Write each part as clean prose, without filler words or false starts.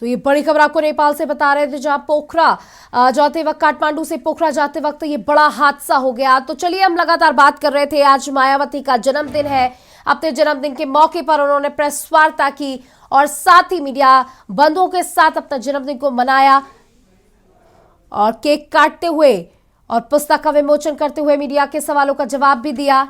तो ये बड़ी खबर आपको नेपाल से बता रहे थे, जहां पोखरा जाते वक्त, काठमांडू से पोखरा जाते वक्त ये बड़ा हादसा हो गया। तो चलिए, हम लगातार बात कर रहे थे, आज मायावती का जन्मदिन है। अपने जन्मदिन के मौके पर उन्होंने प्रेस वार्ता की और साथ ही मीडिया बंधुओं के साथ अपना जन्मदिन को मनाया और केक काटते हुए और पुस्तक का विमोचन करते हुए मीडिया के सवालों का जवाब भी दिया।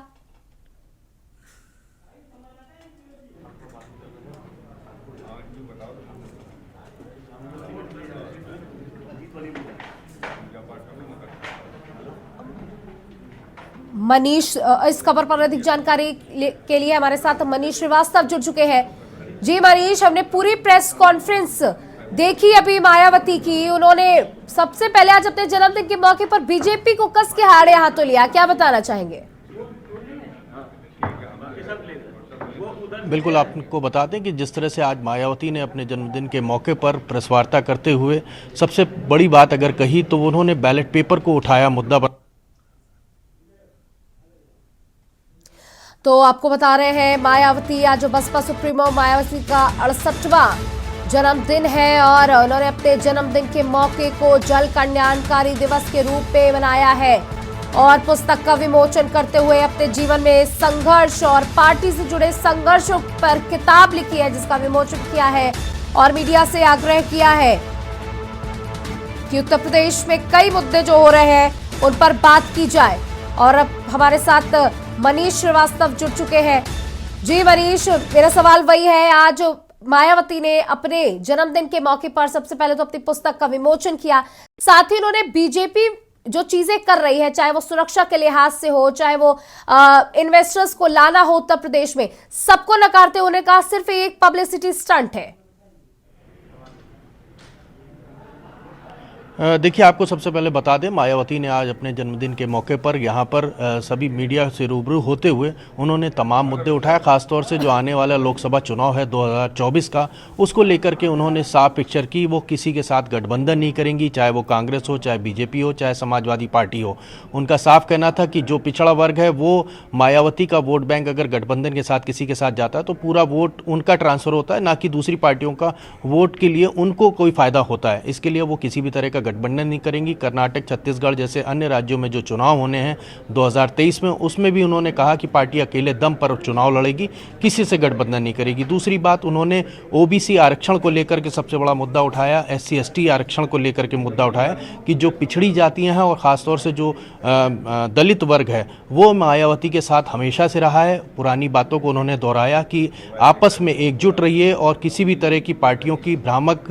मनीष, इस खबर पर अधिक जानकारी के लिए हमारे साथ मनीष श्रीवास्तव जुड़ चुके हैं। जी मनीष, हमने पूरी प्रेस कॉन्फ्रेंस देखी अभी मायावती की। उन्होंने सबसे पहले आज अपने जन्मदिन के मौके पर बीजेपी को कस के हारे हाथों लिया, क्या बताना चाहेंगे? बिल्कुल, आपको बता दें कि जिस तरह से आज मायावती ने अपने जन्मदिन के मौके पर प्रेस वार्ता करते हुए सबसे बड़ी बात अगर कही तो उन्होंने बैलेट पेपर को उठाया मुद्दा बना। तो आपको बता रहे हैं, मायावती आज जो बसपा सुप्रीमो मायावती का 68वां जन्मदिन है और उन्होंने अपने जन्मदिन के मौके को जल कल्याणकारी दिवस के रूप में मनाया है और पुस्तक का विमोचन करते हुए अपने जीवन में संघर्ष और पार्टी से जुड़े संघर्षों पर किताब लिखी है, जिसका विमोचन किया है और मीडिया से आग्रह किया है कि उत्तर प्रदेश में कई मुद्दे जो हो रहे हैं उन पर बात की जाए। और अब हमारे साथ मनीष श्रीवास्तव जुड़ चुके हैं। जी मनीष, मेरा सवाल वही है, आज मायावती ने अपने जन्मदिन के मौके पर सबसे पहले तो अपनी पुस्तक का विमोचन किया, साथ ही उन्होंने बीजेपी जो चीजें कर रही है, चाहे वो सुरक्षा के लिहाज से हो, चाहे वो इन्वेस्टर्स को लाना हो उत्तर प्रदेश में, सबको नकारते उन्हें कहा सिर्फ एक पब्लिसिटी स्टंट है। देखिए, आपको सबसे पहले बता दें, मायावती ने आज अपने जन्मदिन के मौके पर यहाँ पर सभी मीडिया से रूबरू होते हुए उन्होंने तमाम मुद्दे उठाए। खासतौर से जो आने वाला लोकसभा चुनाव है 2024 का, उसको लेकर के उन्होंने साफ पिक्चर की। वो किसी के साथ गठबंधन नहीं करेंगी, चाहे वो कांग्रेस हो, चाहे बीजेपी हो, चाहे समाजवादी पार्टी हो। उनका साफ कहना था कि जो पिछड़ा वर्ग है वो मायावती का वोट बैंक अगर गठबंधन के साथ किसी के साथ जाता है तो पूरा वोट उनका ट्रांसफर होता है, ना कि दूसरी पार्टियों का वोट के लिए उनको कोई फायदा होता है। इसके लिए वो किसी भी तरह का गठबंधन नहीं करेंगी। कर्नाटक, छत्तीसगढ़ जैसे अन्य राज्यों में जो चुनाव होने हैं 2023 में, उसमें भी उन्होंने कहा कि पार्टी अकेले दम पर चुनाव लड़ेगी, किसी से गठबंधन नहीं करेगी। दूसरी बात, उन्होंने ओबीसी आरक्षण को लेकर के सबसे बड़ा मुद्दा उठाया, SC ST आरक्षण को लेकर के मुद्दा उठाया कि जो पिछड़ी जातियां हैं और ख़ासतौर से जो दलित वर्ग है वो मायावती के साथ हमेशा से रहा है। पुरानी बातों को उन्होंने दोहराया कि आपस में एकजुट रहिए और किसी भी तरह की पार्टियों की भ्रामक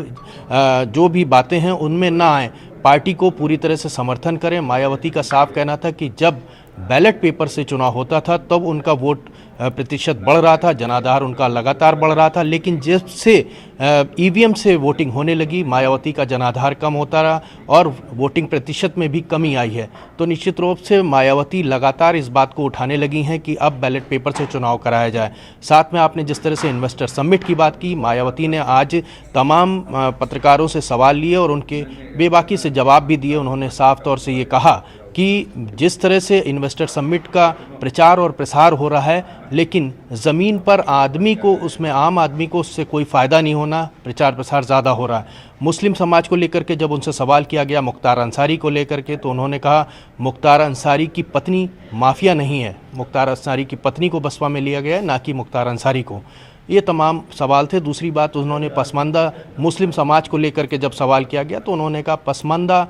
जो भी बातें हैं उनमें ना आए, पार्टी को पूरी तरह से समर्थन करें। मायावती का साफ कहना था कि जब बैलेट पेपर से चुनाव होता था तब उनका वोट प्रतिशत बढ़ रहा था, जनाधार उनका लगातार बढ़ रहा था, लेकिन जब से EVM से वोटिंग होने लगी मायावती का जनाधार कम होता रहा और वोटिंग प्रतिशत में भी कमी आई है। तो निश्चित रूप से मायावती लगातार इस बात को उठाने लगी हैं कि अब बैलेट पेपर से चुनाव कराया जाए। साथ में आपने जिस तरह से इन्वेस्टर समिट की बात की, मायावती ने आज तमाम पत्रकारों से सवाल लिए और उनके बेबाकी से जवाब भी दिए। उन्होंने साफ तौर से ये कहा कि जिस तरह से इन्वेस्टर समिट का प्रचार और प्रसार हो रहा है, लेकिन ज़मीन पर आदमी को, उसमें आम आदमी को उससे कोई फ़ायदा नहीं होना, प्रचार प्रसार ज़्यादा हो रहा है। मुस्लिम समाज को लेकर के जब उनसे सवाल किया गया, मुख्तार अंसारी को लेकर के, तो उन्होंने कहा मुख्तार अंसारी की पत्नी माफिया नहीं है, मुख्तार अंसारी की पत्नी को बसपा में लिया गया है, ना कि मुख्तार अंसारी को। ये तमाम सवाल थे। दूसरी बात, उन्होंने पसमानदा मुस्लिम समाज को लेकर के जब सवाल किया गया तो उन्होंने कहा पसमानदा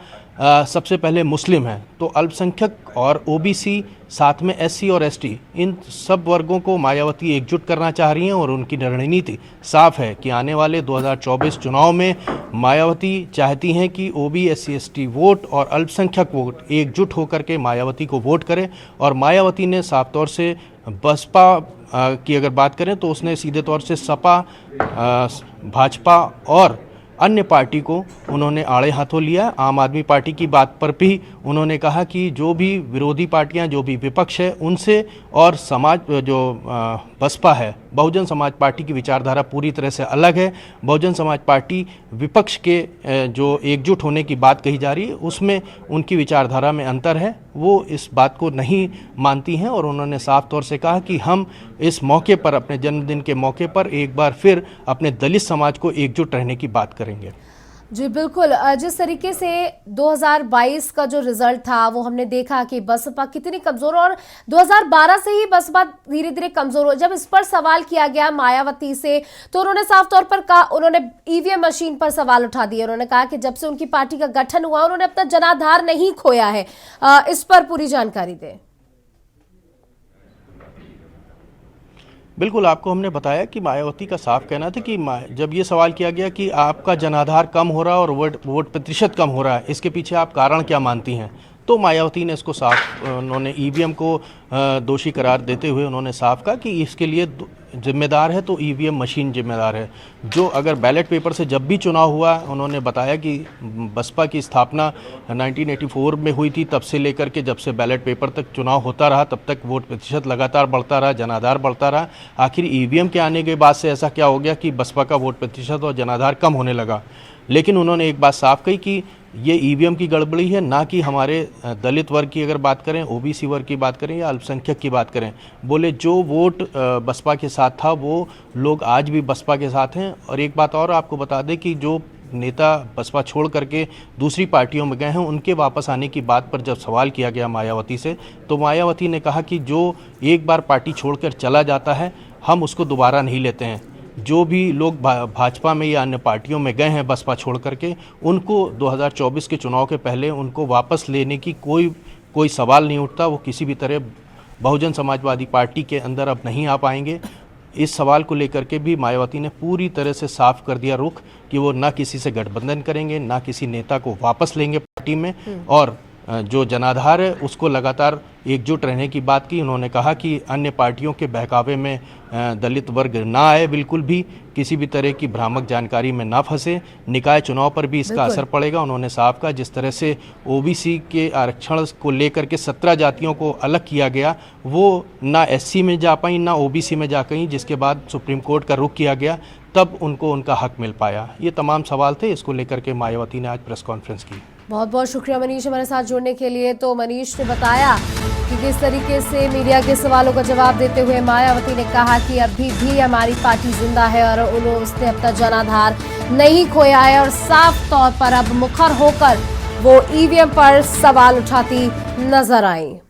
सबसे पहले मुस्लिम है, तो अल्पसंख्यक और OBC साथ में SC और ST, इन सब वर्गों को मायावती एकजुट करना चाह रही हैं और उनकी रणनीति साफ है कि आने वाले 2024 चुनाव में मायावती चाहती हैं कि OBC SC ST वोट और अल्पसंख्यक वोट एकजुट होकर के मायावती को वोट करें। और मायावती ने साफ तौर से बसपा की अगर बात करें तो उसने सीधे तौर से सपा, भाजपा और अन्य पार्टी को उन्होंने आड़े हाथों लिया। आम आदमी पार्टी की बात पर भी उन्होंने कहा कि जो भी विरोधी पार्टियां, जो भी विपक्ष है, उनसे और समाज जो बसपा है, बहुजन समाज पार्टी की विचारधारा पूरी तरह से अलग है। बहुजन समाज पार्टी विपक्ष के जो एकजुट होने की बात कही जा रही है उसमें उनकी विचारधारा में अंतर है। वो इस बात को नहीं मानती हैं और उन्होंने साफ तौर से कहा कि हम इस मौके पर, अपने जन्मदिन के मौके पर एक बार फिर अपने दलित समाज को एकजुट रहने की बात करेंगे। जी बिल्कुल, जिस तरीके से 2022 का जो रिजल्ट था वो हमने देखा कि बसपा कितनी कमजोर, और 2012 से ही बसपा धीरे धीरे कमजोर हो। जब इस पर सवाल किया गया मायावती से तो उन्होंने साफ तौर पर कहा, उन्होंने ईवीएम मशीन पर सवाल उठा दिए। उन्होंने कहा कि जब से उनकी पार्टी का गठन हुआ उन्होंने अपना जनाधार नहीं खोया है। इस पर पूरी जानकारी दें। बिल्कुल, आपको हमने बताया कि मायावती का साफ कहना था कि जब ये सवाल किया गया कि आपका जनाधार कम हो रहा है और वोट प्रतिशत कम हो रहा है, इसके पीछे आप कारण क्या मानती हैं, तो मायावती ने इसको साफ, उन्होंने ईवीएम को दोषी करार देते हुए उन्होंने साफ कहा कि इसके लिए जिम्मेदार है तो ईवीएम मशीन जिम्मेदार है। जो अगर बैलेट पेपर से जब भी चुनाव हुआ, उन्होंने बताया कि बसपा की स्थापना 1984 में हुई थी, तब से लेकर के जब से बैलेट पेपर तक चुनाव होता रहा तब तक वोट प्रतिशत लगातार बढ़ता रहा, जनाधार बढ़ता रहा। आखिर ईवीएम के आने के बाद से ऐसा क्या हो गया कि बसपा का वोट प्रतिशत और जनाधार कम होने लगा। लेकिन उन्होंने एक बात साफ कही कि ये ईवीएम की गड़बड़ी है, ना कि हमारे दलित वर्ग की अगर बात करें, ओबीसी वर्ग की बात करें या अल्पसंख्यक की बात करें। बोले जो वोट बसपा के साथ था वो लोग आज भी बसपा के साथ हैं। और एक बात और आपको बता दें कि जो नेता बसपा छोड़ करके दूसरी पार्टियों में गए हैं उनके वापस आने की बात पर जब सवाल किया गया मायावती से, तो मायावती ने कहा कि जो एक बार पार्टी छोड़कर चला जाता है हम उसको दोबारा नहीं लेते हैं। जो भी लोग भाजपा में या अन्य पार्टियों में गए हैं बसपा छोड़ करके, उनको 2024 के चुनाव के पहले उनको वापस लेने की कोई सवाल नहीं उठता। वो किसी भी तरह बहुजन समाजवादी पार्टी के अंदर अब नहीं आ पाएंगे। इस सवाल को लेकर के भी मायावती ने पूरी तरह से साफ कर दिया रुख कि वो ना किसी से गठबंधन करेंगे, ना किसी नेता को वापस लेंगे पार्टी में, और जो जनाधार है उसको लगातार एकजुट रहने की बात की। उन्होंने कहा कि अन्य पार्टियों के बहकावे में दलित वर्ग ना आए, बिल्कुल भी किसी भी तरह की भ्रामक जानकारी में ना फंसे। निकाय चुनाव पर भी इसका असर पड़ेगा। उन्होंने साफ कहा जिस तरह से ओबीसी के आरक्षण को लेकर के 17 जातियों को अलग किया गया, वो ना एससी में जा पाई ना ओबीसी में जा पाई, जिसके बाद सुप्रीम कोर्ट का रुख किया गया, तब उनको उनका हक मिल पाया। ये तमाम सवाल थे, इसको लेकर के मायावती ने आज प्रेस कॉन्फ्रेंस की। बहुत बहुत शुक्रिया मनीष हमारे साथ जुड़ने के लिए। तो मनीष ने बताया कि किस तरीके से मीडिया के सवालों का जवाब देते हुए मायावती ने कहा कि अभी भी हमारी पार्टी जिंदा है और उसने अपना जनाधार नहीं खोया है, और साफ तौर पर अब मुखर होकर वो ईवीएम पर सवाल उठाती नजर आई।